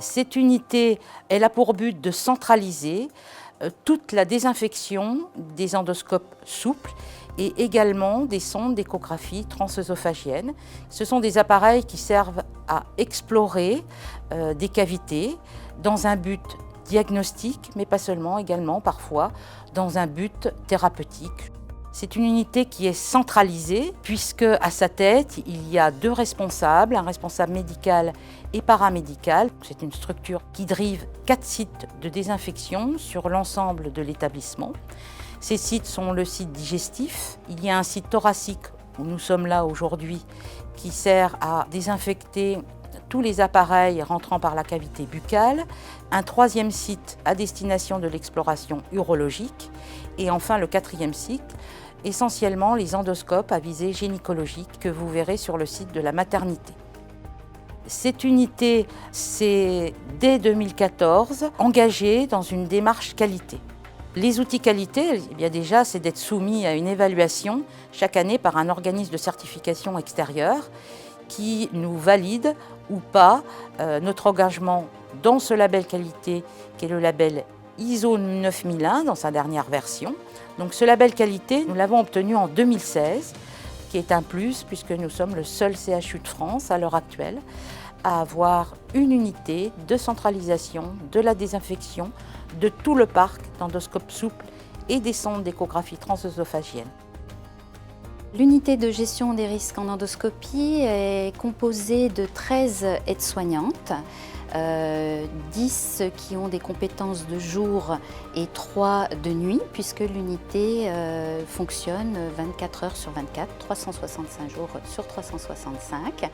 Cette unité, elle a pour but de centraliser toute la désinfection des endoscopes souples et également des sondes d'échographie transœsophagienne. Ce sont des appareils qui servent à explorer des cavités dans un but diagnostique, mais pas seulement, également parfois dans un but thérapeutique. C'est une unité qui est centralisée puisque à sa tête, il y a 2 responsables, un responsable médical et paramédical. C'est une structure qui drive 4 sites de désinfection sur l'ensemble de l'établissement. Ces sites sont le site digestif, il y a un site thoracique où nous sommes là aujourd'hui qui sert à désinfecter tous les appareils rentrant par la cavité buccale, un 3e site à destination de l'exploration urologique et enfin le 4e site, essentiellement les endoscopes à visée gynécologique que vous verrez sur le site de la maternité. Cette unité s'est dès 2014 engagée dans une démarche qualité. Les outils qualité, eh bien déjà, c'est d'être soumis à une évaluation chaque année par un organisme de certification extérieur qui nous valide ou pas notre engagement dans ce label qualité qui est le label ISO 9001 dans sa dernière version. Donc ce label qualité, nous l'avons obtenu en 2016, qui est un plus puisque nous sommes le seul CHU de France à l'heure actuelle à avoir une unité de centralisation de la désinfection de tout le parc d'endoscopes souples et des sondes d'échographie transœsophagienne. L'unité de gestion des risques en endoscopie est composée de 13 aides-soignantes, 10 qui ont des compétences de jour et 3 de nuit, puisque l'unité fonctionne 24 heures sur 24, 365 jours sur 365.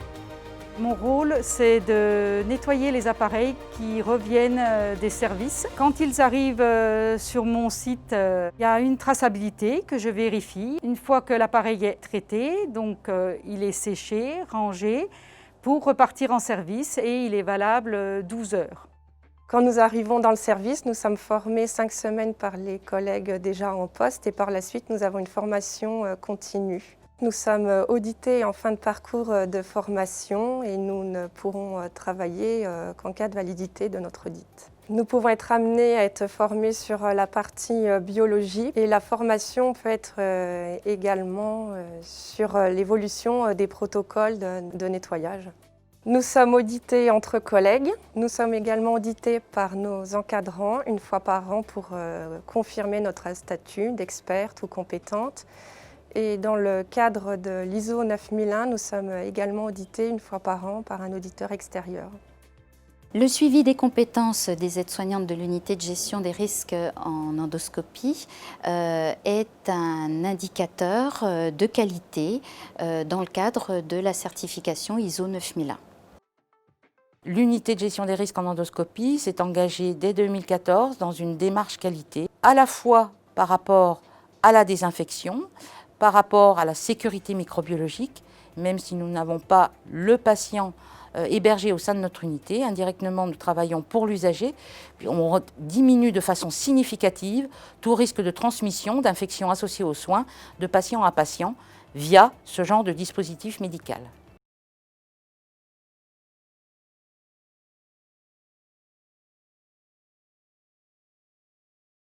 Mon rôle, c'est de nettoyer les appareils qui reviennent des services. Quand ils arrivent sur mon site, il y a une traçabilité que je vérifie. Une fois que l'appareil est traité, donc il est séché, rangé, pour repartir en service et il est valable 12 heures. Quand nous arrivons dans le service, nous sommes formés 5 semaines par les collègues déjà en poste et par la suite, nous avons une formation continue. Nous sommes audités en fin de parcours de formation et nous ne pourrons travailler qu'en cas de validité de notre audit. Nous pouvons être amenés à être formés sur la partie biologie et la formation peut être également sur l'évolution des protocoles de nettoyage. Nous sommes audités entre collègues. Nous sommes également audités par nos encadrants une fois par an pour confirmer notre statut d'experte ou compétente. Et dans le cadre de l'ISO 9001, nous sommes également audités une fois par an par un auditeur extérieur. Le suivi des compétences des aides-soignantes de l'unité de gestion des risques en endoscopie est un indicateur de qualité dans le cadre de la certification ISO 9001. L'unité de gestion des risques en endoscopie s'est engagée dès 2014 dans une démarche qualité, à la fois par rapport à la désinfection, par rapport à la sécurité microbiologique, même si nous n'avons pas le patient hébergé au sein de notre unité. Indirectement, nous travaillons pour l'usager. On diminue de façon significative tout risque de transmission d'infections associées aux soins de patient à patient via ce genre de dispositif médical.